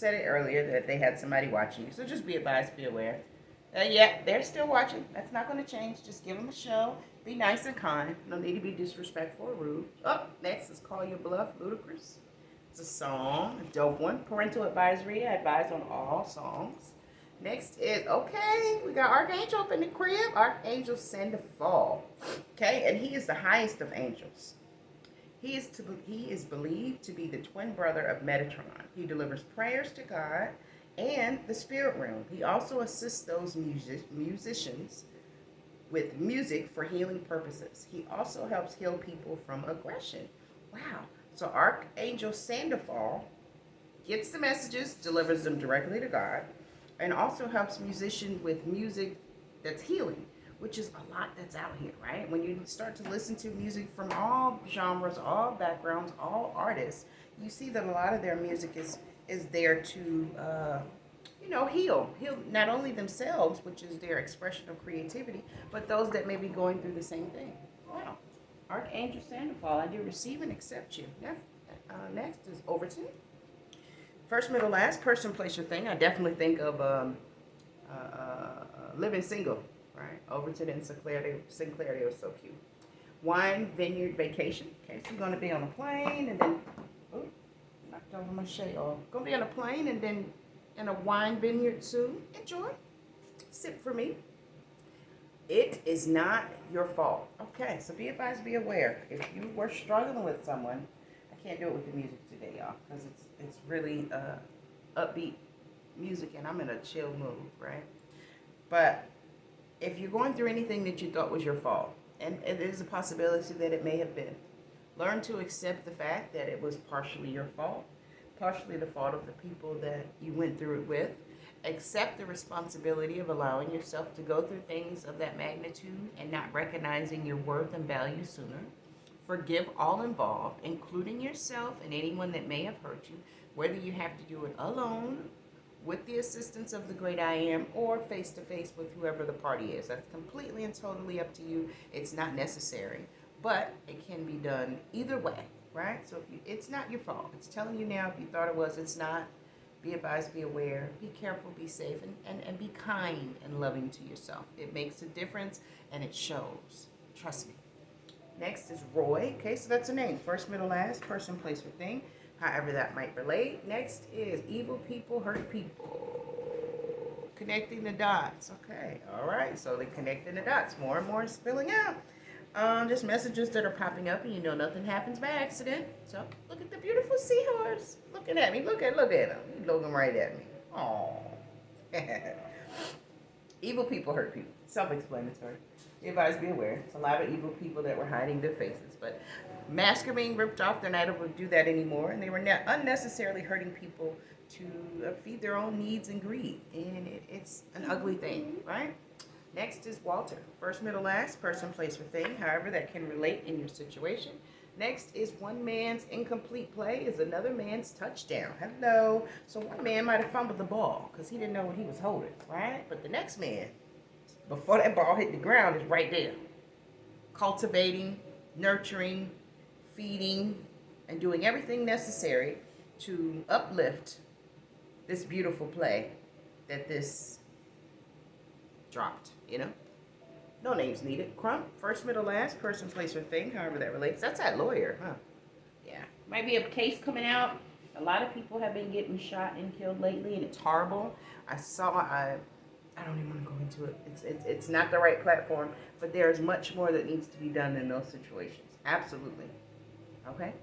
said it earlier that they had somebody watching you. So just be advised, be aware. Yeah, they're still watching. That's not going to change. Just give them a show. Be nice and kind. No need to be disrespectful or rude. Oh, next is Call Your Bluff, Ludacris. It's a song, a dope one. Parental advisory. I advise on all songs. Next is, okay, we got Archangel up in the crib. Archangel Sandoval. Okay, and he is the highest of angels. He is believed to be the twin brother of Metatron. He delivers prayers to God and the spirit realm. He also assists those musicians with music for healing purposes. He also helps heal people from aggression. Wow. So Archangel Sandoval gets the messages, delivers them directly to God, and also helps musicians with music that's healing, which is a lot that's out here, right? When you start to listen to music from all genres, all backgrounds, all artists, you see that a lot of their music is there to heal not only themselves, which is their expression of creativity, but those that may be going through the same thing. Wow. Archangel Sandoval, I do receive and accept you. Next is Overton. First, middle, last, person, place, or thing. I definitely think of Living Single, right? Overton and Sinclair, they were so cute. Wine Vineyard Vacation. Okay, so you're going to be on a plane and then, oh, knocked over my shade off. Going to be on a plane and then in a wine vineyard soon. Enjoy. Sip for me. It is not your fault. Okay, so be advised, be aware. If you were struggling with someone, I can't do it with the music today, y'all, because it's really upbeat music and I'm in a chill mood, right? But if you're going through anything that you thought was your fault, and it is a possibility that it may have been, learn to accept the fact that it was partially your fault, partially the fault of the people that you went through it with. Accept the responsibility of allowing yourself to go through things of that magnitude and not recognizing your worth and value sooner. Forgive all involved, including yourself and anyone that may have hurt you, whether you have to do it alone, with the assistance of the great I am, or face-to-face with whoever the party is. That's completely and totally up to you. It's not necessary, but it can be done either way, right? So it's not your fault. It's telling you now, if you thought it was, it's not. Be advised, be aware, be careful, be safe, and be kind and loving to yourself. It makes a difference, and it shows. Trust me. Next is Roy. Okay, so that's a name. First, middle, last, person, place, or thing. However that might relate. Next is evil people hurt people. Connecting the dots. Okay, all right. So they're connecting the dots. More and more is spilling out. Just messages that are popping up, and you know nothing happens by accident. So look at the beautiful seahorse looking at me. Look at him. He's looking right at me. Aww. Evil people hurt people. Self-explanatory. Be advised, be aware. It's a lot of evil people that were hiding their faces, but masks are being ripped off. They're not able to do that anymore, and they were not unnecessarily hurting people to feed their own needs and greed, and it's an ugly thing, right? Next is Walter. First, middle, last, person, place, or thing, however that can relate in your situation. Next is one man's incomplete play is another man's touchdown. Hello. So one man might have fumbled the ball because he didn't know what he was holding, right? But the next man, before that ball hit the ground, is right there. Cultivating, nurturing, feeding, and doing everything necessary to uplift this beautiful play that this dropped, No names needed. Crump, first, middle, last, person, place, or thing, however that relates. That's that lawyer, huh? Yeah. Might be a case coming out. A lot of people have been getting shot and killed lately, and it's horrible. I don't even want to go into it. It's not the right platform, but there's much more that needs to be done in those situations. Absolutely. Okay?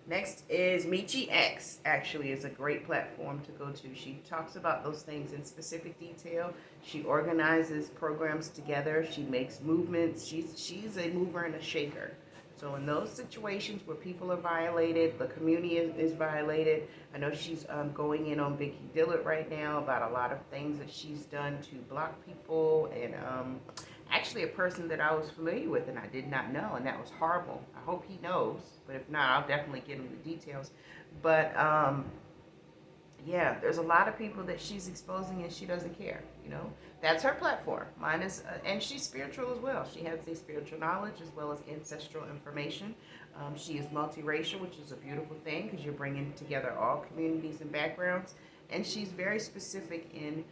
Next is Michi X, actually is a great platform to go to. She talks about those things in specific detail. She organizes programs together. She makes movements. She's a mover and a shaker. So in those situations where people are violated, the community is violated. I know she's going in on Vicky Dillard right now about a lot of things that she's done to block people, and actually a person that I was familiar with and I did not know, and that was horrible. I hope he knows, but if not, I'll definitely give him the details. But Yeah, there's a lot of people that she's exposing and she doesn't care. That's her platform. Mine is, and she's spiritual as well. She has the spiritual knowledge as well as ancestral information. She is multiracial, which is a beautiful thing because you're bringing together all communities and backgrounds. And she's very specific in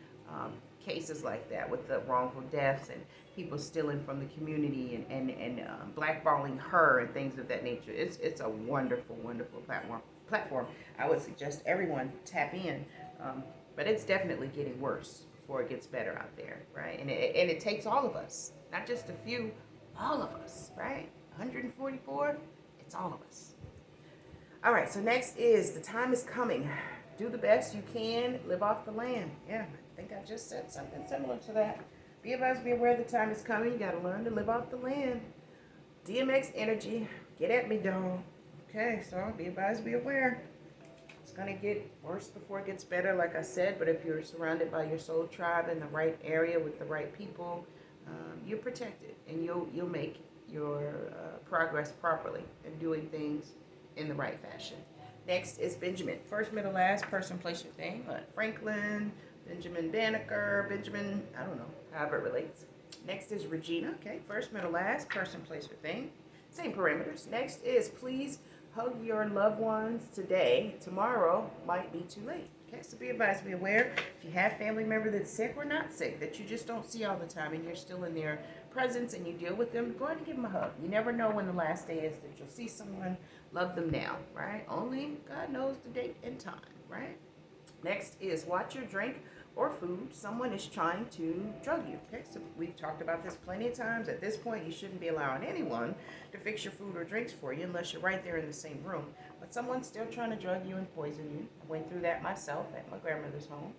cases like that with the wrongful deaths and people stealing from the community and blackballing her and things of that nature. It's a wonderful, wonderful platform. I would suggest everyone tap in, but it's definitely getting worse before it gets better out there, right? And it takes all of us, not just a few, all of us, right? 144, it's all of us. All right, so next is the time is coming. Do the best you can, live off the land. Yeah, I think I just said something similar to that. Be advised, be aware the time is coming. You got to learn to live off the land. DMX energy, get at me, dog. Okay, so be advised, be aware. It's going to get worse before it gets better, like I said, but if you're surrounded by your soul tribe in the right area with the right people, you're protected and you'll make your progress properly and doing things in the right fashion. Next is Benjamin. First, middle, last, person, place, your thing. Franklin, Benjamin Banneker, Benjamin, I don't know, however it relates. Next is Regina. Okay, first, middle, last, person, place, your thing. Same parameters. Next is please hug your loved ones today. Tomorrow might be too late. Okay, so be advised, be aware. If you have family member that's sick or not sick, that you just don't see all the time and you're still in their presence and you deal with them, go ahead and give them a hug. You never know when the last day is that you'll see someone. Love them now, right? Only God knows the date and time, right? Next is watch your drink or food. Someone is trying to drug you. Okay, so we've talked about this plenty of times. At this point, you shouldn't be allowing anyone to fix your food or drinks for you unless you're right there in the same room. But someone's still trying to drug you and poison you. I went through that myself at my grandmother's home.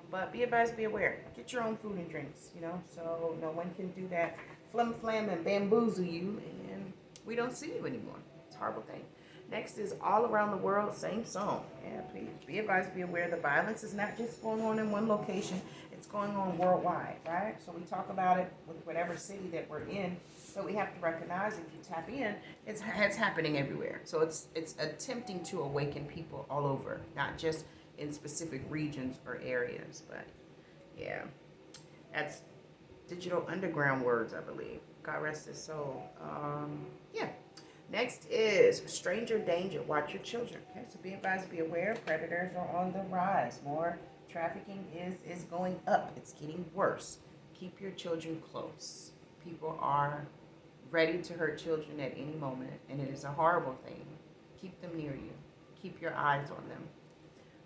But be advised, be aware. Get your own food and drinks, so no one can do that flim flam and bamboozle you, and we don't see you anymore. It's a horrible thing. Next is all around the world, same song. Yeah, please be advised, be aware the violence is not just going on in one location, it's going on worldwide, right? So we talk about it with whatever city that we're in, but we have to recognize if you tap in, it's happening everywhere. So it's attempting to awaken people all over, not just in specific regions or areas. But yeah, that's Digital Underground words, I believe. God rest his soul. Yeah. Next is stranger danger. Watch your children. Okay, so be advised, be aware. Predators are on the rise. More trafficking is going up. It's getting worse. Keep your children close. People are ready to hurt children at any moment, and it is a horrible thing. Keep them near you. Keep your eyes on them.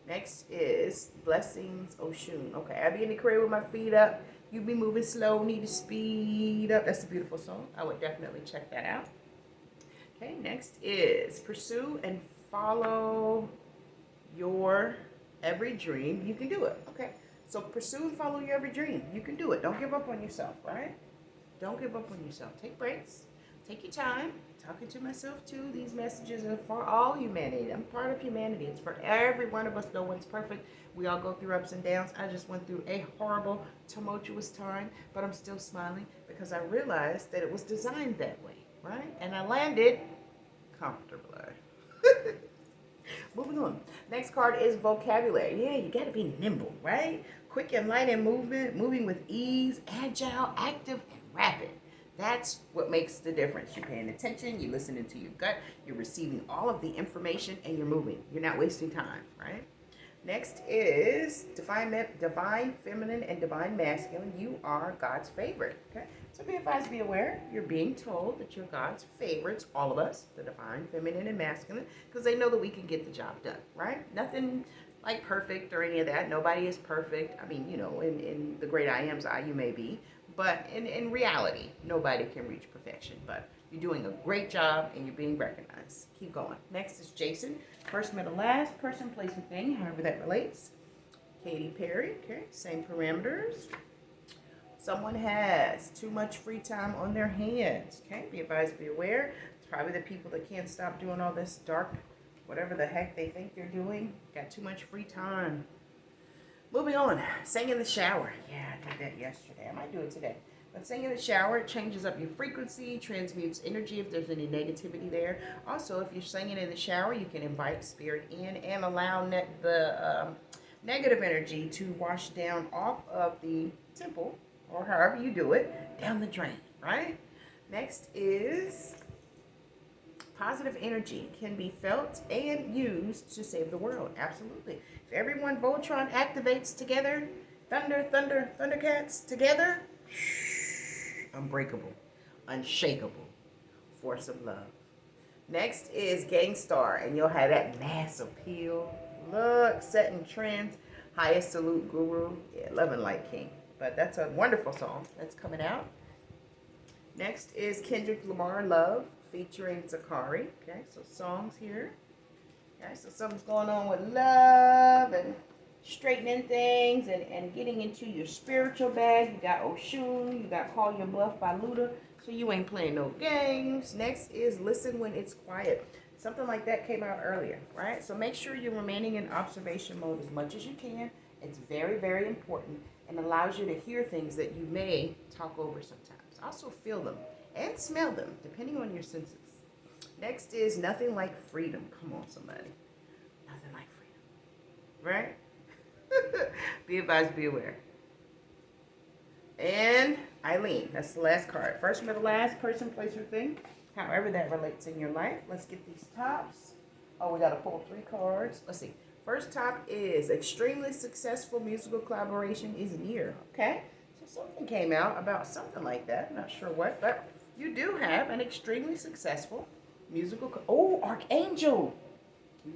Next is Blessings Oshun. Okay, I be in the crib with my feet up. You be moving slow, need to speed up. That's a beautiful song. I would definitely check that out. Okay, next is pursue and follow your every dream. You can do it. Okay, so pursue and follow your every dream. You can do it. Don't give up on yourself, right? Don't give up on yourself. Take breaks. Take your time. Talking to myself too. These messages are for all humanity. I'm part of humanity. It's for every one of us. No one's perfect. We all go through ups and downs. I just went through a horrible, tumultuous time, but I'm still smiling because I realized that it was designed that way, right? And I landed comfortably. Moving on. Next card is vocabulary. Yeah, you got to be nimble, right? Quick and light in movement, moving with ease, agile, active, and rapid. That's what makes the difference. You're paying attention, you're listening to your gut, you're receiving all of the information, and you're moving. You're not wasting time, right? Next is divine feminine and divine masculine. You are God's favorite. Okay, so be advised, be aware. You're being told that you're God's favorites, all of us, the divine feminine and masculine, because they know that we can get the job done, right? Nothing like perfect or any of that. Nobody is perfect. I mean, in the great I am's eye, you may be, but in reality, nobody can reach perfection. But you're doing a great job and you're being recognized. Keep going. Next is Jason. First, middle, last, person, place, and thing, however that relates. Katy Perry. Okay, same parameters. Someone has too much free time on their hands. Okay, be advised, be aware. It's probably the people that can't stop doing all this dark, whatever the heck they think they're doing. Got too much free time. Moving on, sing in the shower. Yeah, I did that yesterday. I might do it today. But sing in the shower, it changes up your frequency, transmutes energy if there's any negativity there. Also, if you're singing in the shower, you can invite spirit in and allow negative energy to wash down off of the temple, or however you do it, down the drain, right? Next is positive energy can be felt and used to save the world. Absolutely. If everyone Voltron activates together, Thundercats together, unbreakable, unshakable, force of love. Next is Gangstar, and you'll have that mass appeal. Look, setting trends, highest salute guru, yeah, love and light king. But that's a wonderful song that's coming out. Next is Kendrick Lamar, Love, featuring Zakari. Okay, so songs here. Okay, so something's going on with love and straightening things and getting into your spiritual bag. You got Oshun, you got Call Your Bluff by Luda, so you ain't playing no games. Next is Listen When It's Quiet. Something like that came out earlier, right? So make sure you're remaining in observation mode as much as you can. It's very, very important and allows you to hear things that you may talk over sometimes. Also feel them and smell them, depending on your senses. Next is Nothing Like Freedom. Come on, somebody. Nothing like freedom. Right? Be advised, be aware. And Eileen, that's the last card. First, middle, last, person, place, or thing. However that relates in your life. Let's get these tops. Oh, we got to pull 3 cards. Let's see. First top is extremely successful musical collaboration is near. Okay? So something came out about something like that. Not sure what, but you do have an extremely successful musical. Oh, Archangel.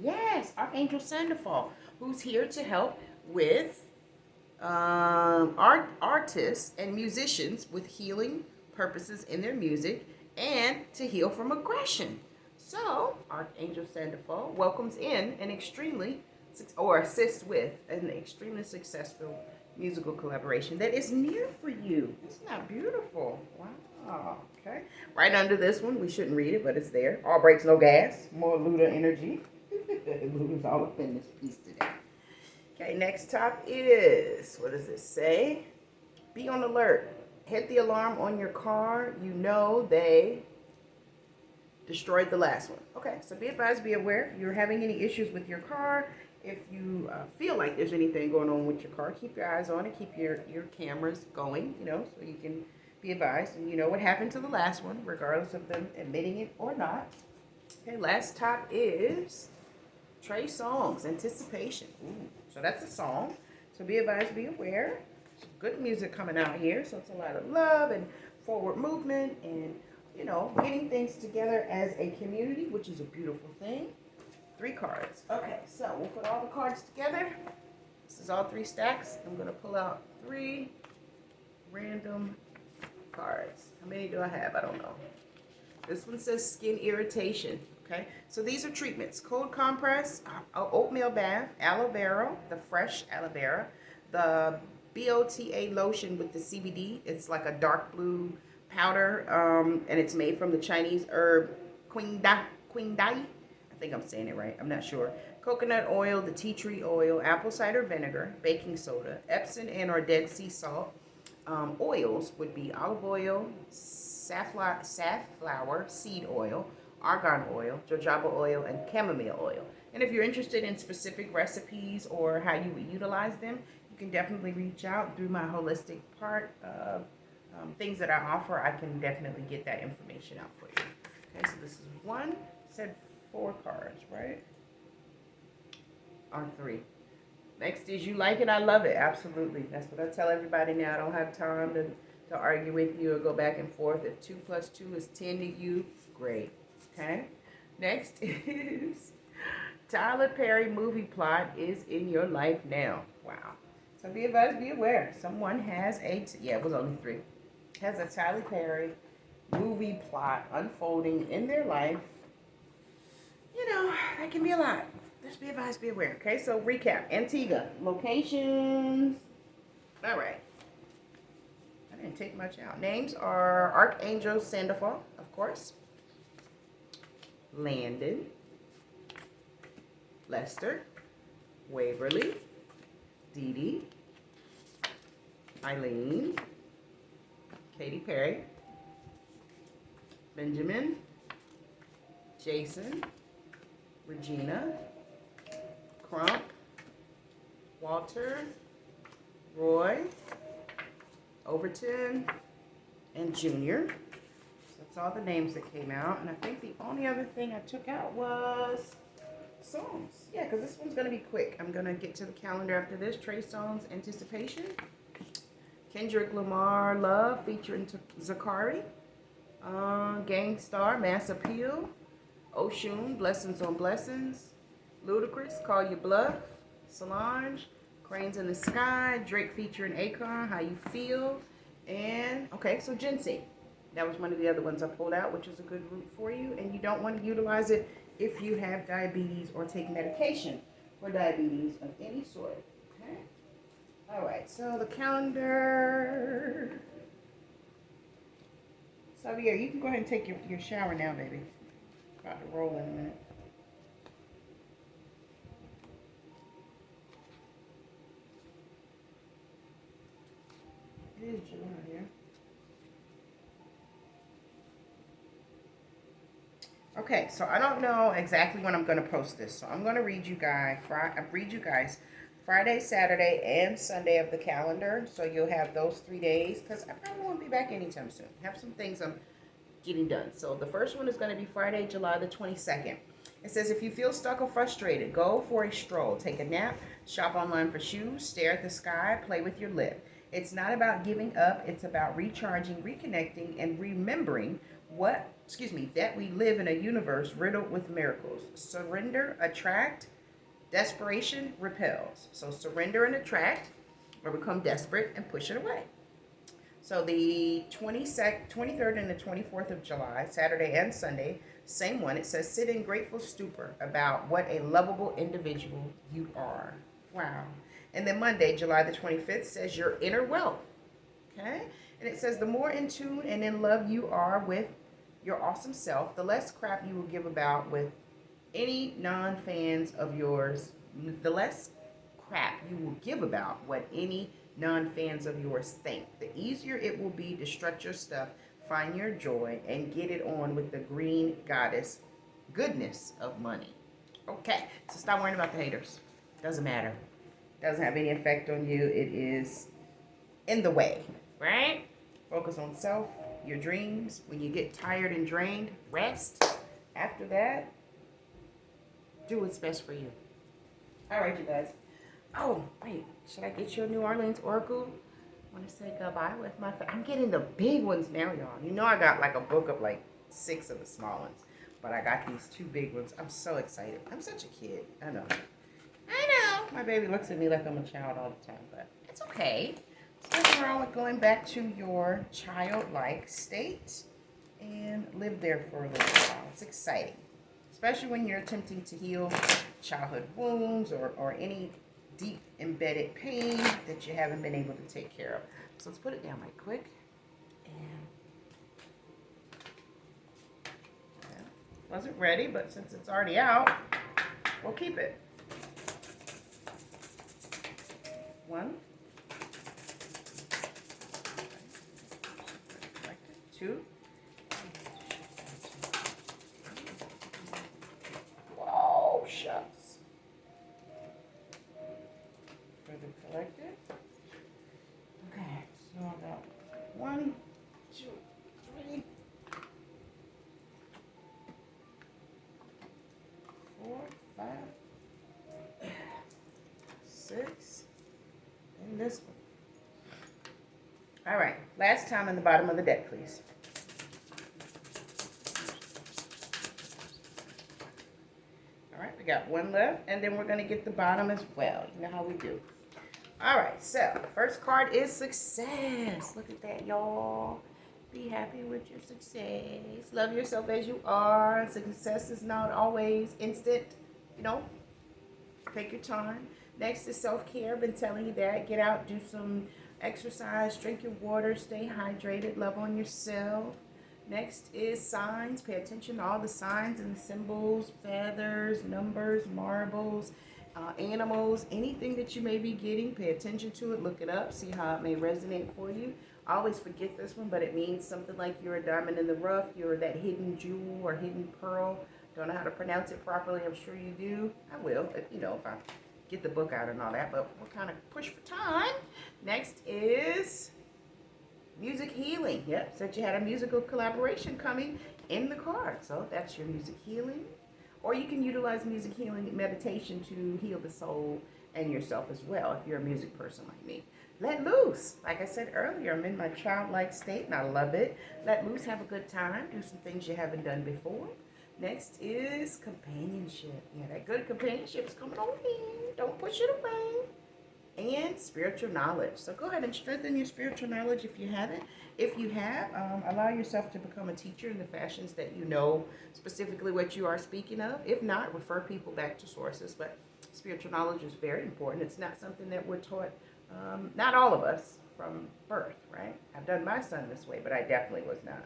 Yes, Archangel Sandoval, who's here to help with artists and musicians with healing purposes in their music and to heal from aggression. So, Archangel Sandoval welcomes in an extremely, or assists with an extremely successful musical collaboration that is near for you. Isn't that beautiful? Wow. Okay. Right under this one, we shouldn't read it, but it's there. All brakes, no gas. More Luda energy. Luda's all up in this piece today. Okay, next top is, what does it say? Be on alert. Hit the alarm on your car. You know they destroyed the last one. Okay, so be advised, be aware. If you're having any issues with your car, if you feel like there's anything going on with your car, keep your eyes on it. Keep your cameras going, so you can be advised. And you know what happened to the last one, regardless of them admitting it or not. Okay, last top is Trey Songz, Anticipation. Ooh, so that's a song. So be advised, be aware. Some good music coming out here. So it's a lot of love and forward movement and, getting things together as a community, which is a beautiful thing. 3 cards. Okay, so we'll put all the cards together. This is all 3 stacks. I'm going to pull out 3 random cards. How many do I have? I don't know. This one says skin irritation. Okay, so these are treatments: cold compress, oatmeal bath, aloe vera, the fresh aloe vera, the BOTA lotion with the CBD. It's like a dark blue powder, and it's made from the Chinese herb Qing Dai. I think I'm saying it right. I'm not sure. Coconut oil, the tea tree oil, apple cider vinegar, baking soda, Epsom and or Dead Sea salt. Oils would be olive oil, safflower seed oil, argan oil, jojoba oil, and chamomile oil. And if you're interested in specific recipes or how you would utilize them, you can definitely reach out through my holistic part of things that I offer. I can definitely get that information out for you. Okay, so this is 1, said 4 cards, right? Or 3. Next is You Like It, I Love It. Absolutely. That's what I tell everybody now. I don't have time to argue with you or go back and forth. If 2 plus 2 is 10 to you, great. Okay? Next is Tyler Perry movie plot is in your life now. Wow. So be advised, be aware. Someone has it was only 3. Has a Tyler Perry movie plot unfolding in their life. That can be a lot. Just be advised, be aware. Okay, so recap. Antigua. Locations. All right. I didn't take much out. Names are Archangel Sandoval, of course. Landon. Lester. Waverly. Dee Dee. Eileen. Katy Perry. Benjamin. Jason. Regina. Crump. Walter, Roy, Overton, and Junior. So that's all the names that came out. And I think the only other thing I took out was songs. Yeah, because this one's going to be quick. I'm going to get to the calendar after this. Trey Songz, Anticipation. Kendrick Lamar, Love, featuring Zakari. Gangstar, Mass Appeal. Oshun, Blessings on Blessings. Ludacris, Call Your Bluff. Solange, Cranes in the Sky. Drake featuring Akon, How You Feel. And, okay, so ginseng. That was one of the other ones I pulled out, which is a good root for you. And you don't want to utilize it if you have diabetes or take medication for diabetes of any sort. Okay? All right, so the calendar. Xavier, you can go ahead and take your shower now, baby. About to roll in a minute. It is July, yeah. Okay, so I don't know exactly when I'm going to post this. So I'm going to read you guys Friday, Saturday, and Sunday of the calendar. So you'll have those 3 days because I probably won't be back anytime soon. I have some things I'm getting done. So the first one is going to be Friday, July the 22nd. It says, if you feel stuck or frustrated, go for a stroll, take a nap, shop online for shoes, stare at the sky, play with your lip. It's not about giving up. It's about recharging, reconnecting, and remembering that we live in a universe riddled with miracles. Surrender, attract, desperation repels. So surrender and attract, or become desperate and push it away. So the 23rd and the 24th of July, Saturday and Sunday, same one. It says, sit in grateful stupor about what a lovable individual you are. Wow. And then Monday, July the 25th, says your inner wealth. Okay? And it says, the more in tune and in love you are with your awesome self, the less crap you will give about with any non-fans of yours, the less crap you will give about what any non-fans of yours think. The easier it will be to strut your stuff, find your joy, and get it on with the green goddess goodness of money. Okay, so stop worrying about the haters. Doesn't matter. Doesn't have any effect on you. It is in the way, right? Focus on self, your dreams. When you get tired and drained, rest. After that, do what's best for you. All right, you guys. Oh, wait. Should I get you a New Orleans Oracle? I want to say goodbye with my... I'm getting the big ones now, y'all. You know I got like a book of like 6 of the small ones. But I got these 2 big ones. I'm so excited. I'm such a kid. I know. My baby looks at me like I'm a child all the time, but it's okay. There's nothing wrong with going back to your childlike state and live there for a little while. It's exciting, especially when you're attempting to heal childhood wounds or any deep embedded pain that you haven't been able to take care of. So let's put it down right quick. And wasn't ready, but since it's already out, we'll keep it. 1, 2. Whoa, shucks. Further collected. Okay, so I got 1, 2, 3, 4, 5, 6. And this one. All right, last time in the bottom of the deck, please. All right, we got 1 left, and then we're going to get the bottom as well. You know how we do. All right, so first card is success. Look at that, y'all. Be happy with your success. Love yourself as you are. Success is not always instant, you know. Take your time. Next is self-care. Been telling you that. Get out, do some exercise, drink your water, stay hydrated, love on yourself. Next is signs. Pay attention to all the signs and symbols, feathers, numbers, marbles, animals, anything that you may be getting. Pay attention to it. Look it up. See how it may resonate for you. I always forget this one, but it means something like you're a diamond in the rough. You're that hidden jewel or hidden pearl. Don't know how to pronounce it properly. I'm sure you do. I will, if I get the book out and all that, but we're kind of pushed for time. Next is music healing. Yep, said you had a musical collaboration coming in the card. So that's your music healing. Or you can utilize music healing meditation to heal the soul and yourself as well if you're a music person like me. Let loose. Like I said earlier, I'm in my childlike state and I love it. Let loose, have a good time, do some things you haven't done before. Next is companionship. Yeah, that good companionship is coming on in. Don't push it away. And spiritual knowledge. So go ahead and strengthen your spiritual knowledge if you haven't. If you have, allow yourself to become a teacher in the fashions that you know specifically what you are speaking of. If not, refer people back to sources. But spiritual knowledge is very important. It's not something that we're taught, not all of us, from birth, right? I've done my son this way, but I definitely was not.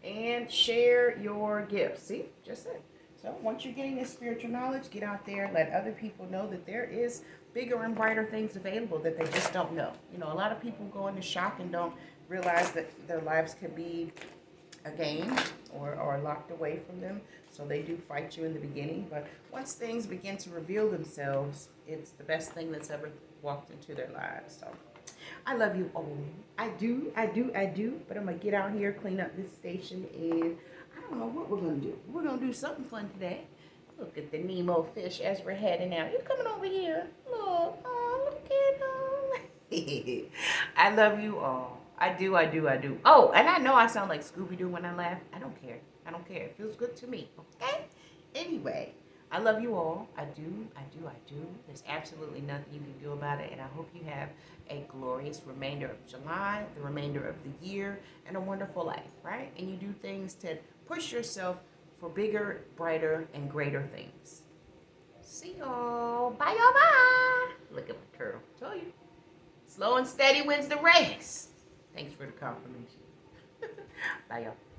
And share your gifts. See, just it. So once you're getting this spiritual knowledge, get out there, let other people know that there is bigger and brighter things available that they just don't know. You know, a lot of people go into shock and don't realize that their lives could be a game or locked away from them. So they do fight you in the beginning. But once things begin to reveal themselves, it's the best thing that's ever walked into their lives. So I love you all. I do. But I'm going to get out here, clean up this station, and I don't know what we're going to do. We're going to do something fun today. Look at the Nemo fish as we're heading out. You coming over here? Look. Oh, look at him. I love you all. I do. Oh, and I know I sound like Scooby-Doo when I laugh. I don't care. It feels good to me. Okay? Anyway, I love you all. I do. There's absolutely nothing you can do about it. And I hope you have a glorious remainder of July, the remainder of the year, and a wonderful life, right? And you do things to push yourself for bigger, brighter, and greater things. See y'all. Bye, y'all. Bye. Look at my turtle. Told you. Slow and steady wins the race. Thanks for the confirmation. Bye, y'all.